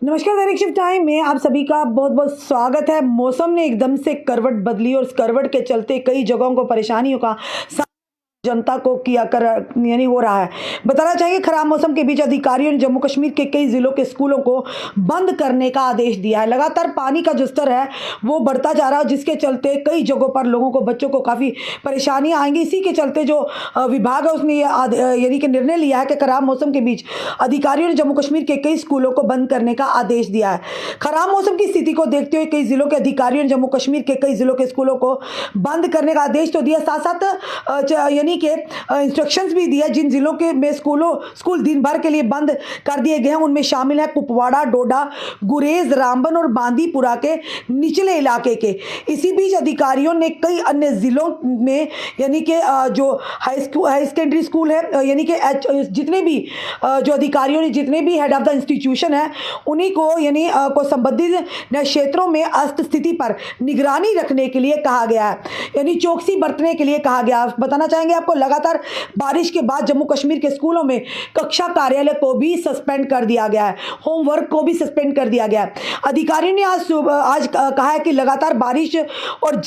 नमस्कार, दैनिक shift time में आप सभी का बहुत बहुत स्वागत है। मौसम ने एकदम से करवट बदली और इस करवट के चलते कई जगहों को परेशानियों का जनता को किया कर यानी हो रहा है। बताना चाहिए, खराब मौसम के बीच अधिकारियों ने जम्मू कश्मीर के कई जिलों के स्कूलों को बंद करने का आदेश दिया है। लगातार पानी का जो स्तर है वो बढ़ता जा रहा है, जिसके चलते कई जगहों पर लोगों को, बच्चों को काफ़ी परेशानियां आएंगी। इसी के चलते जो विभाग है उसने यानी कि निर्णय लिया है कि खराब मौसम के बीच अधिकारियों ने जम्मू कश्मीर के कई स्कूलों को बंद करने का आदेश दिया है। खराब मौसम की स्थिति को देखते हुए कई जिलों के अधिकारियों ने जम्मू कश्मीर के कई जिलों के स्कूलों को बंद करने का आदेश तो दिया, साथ साथ यानी के इंस्ट्रक्शंस भी दिया। जिन जिलों के में स्कूल दिन भर के लिए बंद कर दिए गए हैं उनमें शामिल है कुपवाड़ा, डोडा, गुरेज, रामबन और बांदीपुरा के निचले इलाके के। इसी बीच अधिकारियों ने कई अन्य जिलों में यानी कि जो हाई सेकेंडरी स्कूल है यानी कि जितने भी जो अधिकारियों ने, जितने भी हेड ऑफ द इंस्टीट्यूशन है उन्हीं को यानी को संबंधित क्षेत्रों में अस्त स्थिति पर निगरानी रखने के लिए कहा गया है, यानी चौकसी बरतने के लिए कहा गया। बताना चाहेंगे आपको, लगातार बारिश के बाद जम्मू कश्मीर के स्कूलों में कक्षा कार्यालय को भी सस्पेंड कर दिया गया है, होमवर्क को भी सस्पेंड कर दिया गया है। अधिकारियों ने आज कहा है कि लगातार बारिश और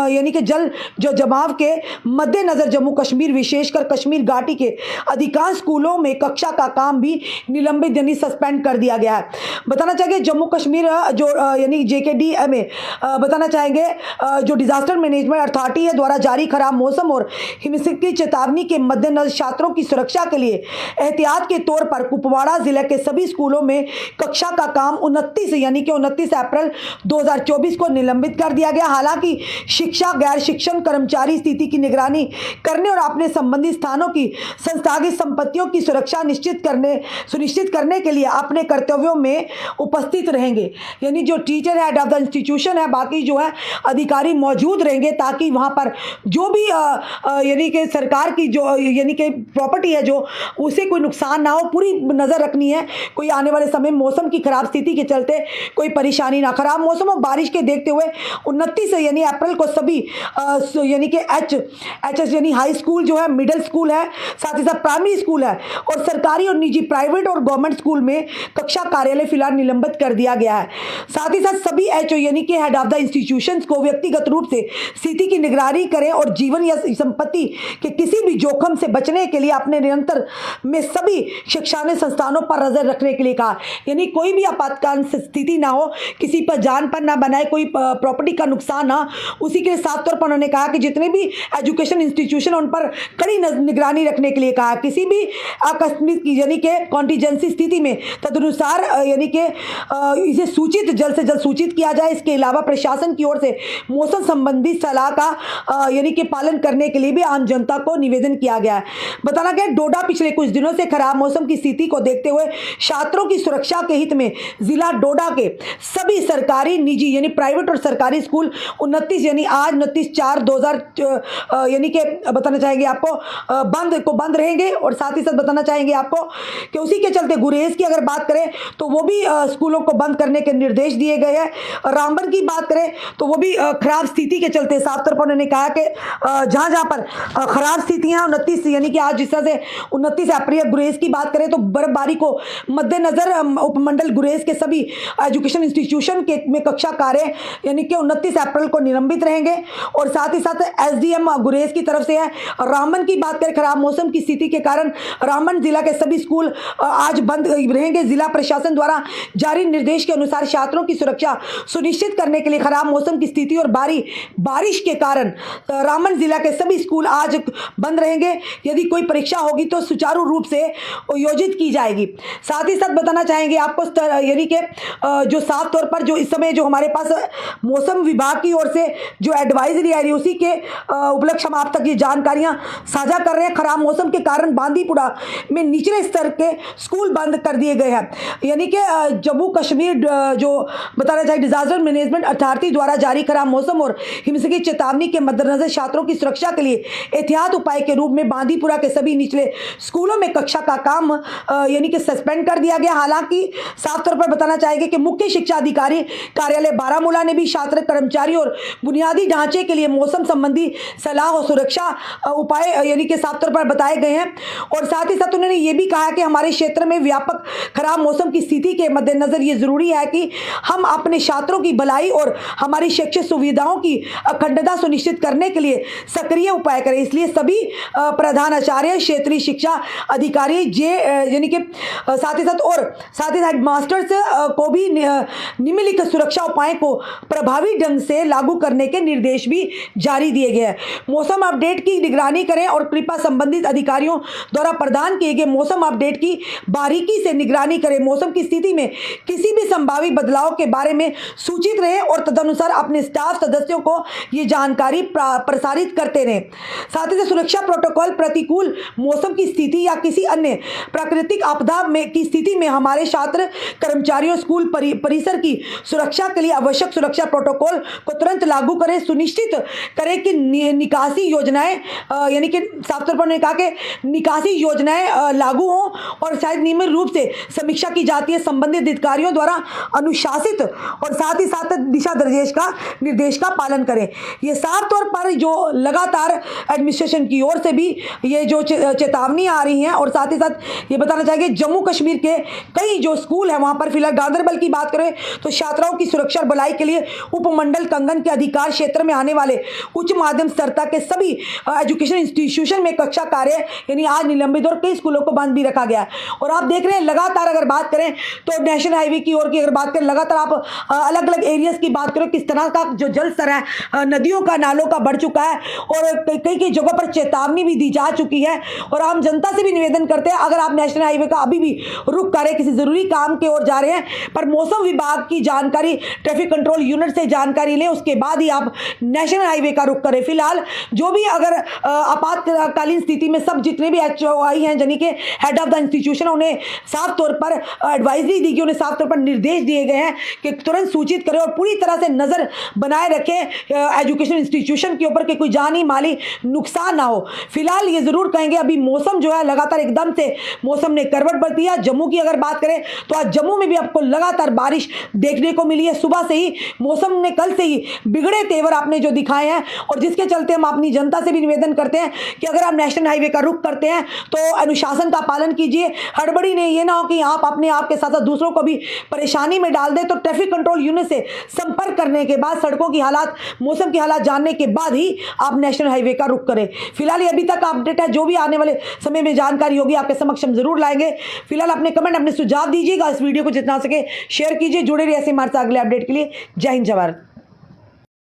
यानी कि जल जो जमाव के मद्देनजर जम्मू कश्मीर, विशेषकर कश्मीर घाटी के अधिकांश स्कूलों में कक्षा का काम भी निलंबित यानी सस्पेंड कर दिया गया है। बताना चाहेंगे जम्मू कश्मीर जो यानी JKD में बताना चाहेंगे जो डिजास्टर मैनेजमेंट अथॉरिटी है द्वारा जारी खराब मौसम और हिमस्खलन की चेतावनी के मद्देनजर छात्रों की सुरक्षा के लिए एहतियात के तौर पर कुपवाड़ा जिले के सभी स्कूलों में कक्षा का काम 29 अप्रैल 2024 को निलंबित कर दिया गया। हालांकि शिक्षा गैर शिक्षण कर्मचारी स्थिति की निगरानी करने और अपने संबंधित स्थानों की संस्थागत संपत्तियों की सुरक्षा सुनिश्चित करने के लिए अपने कर्तव्यों में उपस्थित रहेंगे। यानी जो teacher head of the institution है, बाकी जो है अधिकारी मौजूद रहेंगे ताकि वहां पर जो भी यानी कि सरकार की जो यानी कि प्रॉपर्टी है जो उसे कोई नुकसान ना हो, पूरी नज़र रखनी है। कोई आने वाले समय मौसम की खराब स्थिति के चलते कोई परेशानी ना। खराब मौसम और बारिश के देखते हुए 29 यानी अप्रैल को सभी यानी कि एच यानी हाई स्कूल जो है, मिडिल स्कूल है, साथ ही साथ प्राइमरी स्कूल है और सरकारी और निजी प्राइवेट और गवर्नमेंट स्कूल में कक्षा कार्यालय फिलहाल निलंबित कर दिया गया है। साथ ही साथ सभी एचओ यानी कि हेड ऑफ द इंस्टीट्यूशंस को व्यक्तिगत रूप से स्थिति की निगरानी करें और जीवन या संपत्ति के किसी भी जोखिम से बचने के लिए अपने निरंतर में सभी शैक्षणिक संस्थानों पर नजर रखने के लिए कहा। यानी कोई भी आपातकालीन स्थिति ना हो, किसी पर जान पर ना बनाए, कोई प्रॉपर्टी का नुकसान ना, उसी के साफ तौर पर उन्होंने कहा कि जितने भी एजुकेशन इंस्टीट्यूशन उन पर कड़ी निगरानी रखने के लिए कहा। किसी भी आकस्मिक यानी कि कॉन्टीजेंसी स्थिति में तदनुसार यानी कि इसे जल्द से जल्द सूचित किया जाए। इसके अलावा प्रशासन की ओर से मौसम संबंधी सलाह का यानी कि पालन करने के लिए भी आम जनता को निवेदन किया गया है। बताना गया, डोडा पिछले कुछ दिनों से खराब मौसम की स्थिति को देखते हुए छात्रों की सुरक्षा के हित में जिला डोडा के सभी सरकारी, निजी यानी प्राइवेट और सरकारी स्कूल 29 यानी आज 29/4/2000 यानी कि बताना चाहेंगे आपको बंद रहेंगे। और साथ ही साथ बताना चाहेंगे आपको कि उसी के चलते गुरेज की अगर बात करें तो वो भी स्कूलों को बंद करने के निर्देश दिए गए हैं। रामबन की बात करें तो वो भी खराब स्थिति के चलते साफ तौर पर उन्होंने कहा कि जहां पर खराब स्थितियां 29 यानी कि आज जिस तरह से 29 अप्रैल गुरेज की बात करें तो बर्फबारी को मद्देनजर उपमंडल गुरेज के सभी एजुकेशन इंस्टीट्यूशन के में कक्षा कार्य यानी कि 29 अप्रैल को निलंबित रहेंगे। और साथ ही साथ SDM गुरेज की तरफ से है। रामबन की बात करें, खराब मौसम की स्थिति के कारण रामबन जिला के सभी स्कूल आज बंद रहेंगे। जिला प्रशासन द्वारा जारी निर्देश के अनुसार छात्रों की सुरक्षा सुनिश्चित करने के लिए खराब मौसम की स्थिति और बारिश के कारण रामबन जिला के सभी स्कूल आज बंद रहेंगे। यदि कोई परीक्षा होगी तो सुचारू रूप से आयोजित की जाएगी। साथ ही साथ बताना चाहेंगे आपको यानी कि जो साफ तौर पर जो इस समय जो हमारे पास मौसम विभाग की ओर से जो एडवाइजरी आ रही है उसी के उपलक्ष्य हम आप तक ये जानकारियां साझा कर रहे हैं। खराब मौसम के कारण बांदीपुरा में निचले स्तर के स्कूल बंद कर दिए गए हैं। यानी कि जम्मू कश्मीर जो बताना चाहिए डिजास्टर मैनेजमेंट अथॉरिटी द्वारा जारी खराब मौसम और हिमस्खलन की चेतावनी के मद्देनजर छात्रों की सुरक्षा के लिए एहतियात उपाय के रूप में बांदीपुरा के सभी निचले स्कूलों में कक्षा का काम यानी कि सस्पेंड कर दिया गया। हालांकि साफ तौर पर बताना चाहेंगे कि मुख्य शिक्षा अधिकारी कार्यालय बारामूला ने भी छात्र, कर्मचारी और बुनियादी ढांचे के लिए मौसम संबंधी सलाह और सुरक्षा उपाय यानी कि साफ तौर पर बताए गए हैं। और साथ ही साथ उन्होंने ये भी कहा कि हमारे क्षेत्र में व्यापक खराब मौसम की स्थिति के मद्देनजर ये जरूरी है कि हम अपने छात्रों की भलाई और हमारी शैक्षिक सुविधाओं की अखंडता सुनिश्चित करने के लिए सक्रिय उपाय करें। इसलिए सभी प्रधानाचार्य, क्षेत्रीय शिक्षा अधिकारी यानी कि साथ ही साथ हेडमास्टर्स को भी निम्नलिखित सुरक्षा उपायों को प्रभावी ढंग से लागू करने के निर्देश भी जारी दिए गए हैं। मौसम अपडेट की निगरानी करें और कृपया संबंधित अधिकारियों द्वारा प्रदान किए गए मौसम अपडेट की बारीकी से निगरानी करें। मौसम की स्थिति में किसी भी संभावित बदलाव के बारे में सूचित रहें और तदनुसार अपने स्टाफ सदस्यों को ये जानकारी प्रसारित करते रहें। साथ ही सुरक्षा प्रोटोकॉल, प्रतिकूल मौसम की स्थिति या किसी अन्य प्राकृतिक आपदा की स्थिति में हमारे छात्र, कर्मचारियों, स्कूल परिसर की सुरक्षा के लिए आवश्यक सुरक्षा प्रोटोकॉल को तुरंत लागू करें। सुनिश्चित करें कि निकासी योजनाएं यानी कि साफ तौर पर उन्होंने कहा कि निकासी योजनाएं लागू हों और शायद नियमित रूप से समीक्षा की जाती है। संबंधित अधिकारियों द्वारा अनुशासित और साथ ही साथ दिशा निर्देश का पालन करें। ये साफ तौर पर जो लगातार एडमिनिस्ट्रेशन की ओर से भी ये जो चेतावनी आ रही है। और साथ ही साथ ये बताना चाहेंगे जम्मू कश्मीर के कई जो स्कूल है वहां पर फिलहाल गांधरबल की बात करें तो छात्राओं की सुरक्षा और भलाई के लिए उपमंडल कंगन के अधिकार क्षेत्र में आने वाले उच्च माध्यम स्तर तक के सभी एजुकेशन इंस्टीट्यूशन में कक्षा कार्य यानी आज निलंबित और कई स्कूलों को बंद भी रखा गया है। और आप देख रहे हैं लगातार अगर बात करें तो नेशनल हाईवे की ओर की अगर बात करें लगातार आप अलग अलग एरियाज की बात करें किस तरह का जो जल स्तर है नदियों का, नालों का बढ़ चुका है और कई जगहों पर चेतावनी भी दी जा चुकी है। और आम जनता से भी निवेदन करते हैं अगर आप नेशनल हाईवे का अभी भी रुक करें, किसी जरूरी काम की ओर जा रहे हैं पर मौसम विभाग की जानकारी, ट्रैफिक कंट्रोल यूनिट से जानकारी लें, उसके बाद ही आप नेशनल हाईवे का रुक करें। फिलहाल जो भी अगर आपातकालीन स्थिति में सब जितने भी HOI हैं यानी कि हेड ऑफ द इंस्टीट्यूशन उन्हें साफ तौर पर एडवाइजरी दी गई, उन्हें साफ तौर पर निर्देश दिए गए हैं कि तुरंत सूचित करें और पूरी तरह से नजर बनाए रखें एजुकेशन इंस्टीट्यूशन के ऊपर कि कोई जानी माली नुकसान ना हो। फिलहाल ये जरूर कहेंगे अभी मौसम जो है लगातार एकदम से मौसम ने करवट बदली है। जम्मू की अगर बात करें तो आज जम्मू में भी आपको लगातार बारिश देखने को मिली है। सुबह से ही मौसम ने कल से ही बिगड़े तेवर आपने जो दिखाए हैं और जिसके चलते हम अपनी जनता से भी निवेदन करते हैं कि अगर आप नेशनल हाईवे का रुख करते हैं तो अनुशासन का पालन कीजिए। हड़बड़ी नहीं, ये ना हो कि आप अपने आप के साथ साथ दूसरों को भी परेशानी में डाल दें। तो ट्रैफिक कंट्रोल यूनिट से संपर्क करने के बाद सड़कों की हालात, मौसम की हालात जानने के बाद ही आप नेशनल हाईवे का रुख करें। फिलहाल ये अभी तक अपडेट है, जो भी आने वाले समय में जानकारी होगी आपके समक्ष हम जरूर लाएंगे। फिलहाल अपने कमेंट, अपने सुझाव दीजिएगा, इस वीडियो को जितना सके शेयर कीजिए। जुड़े रहिए ऐसे हमारे साथ अगले अपडेट के लिए। जय हिंद, जय भारत।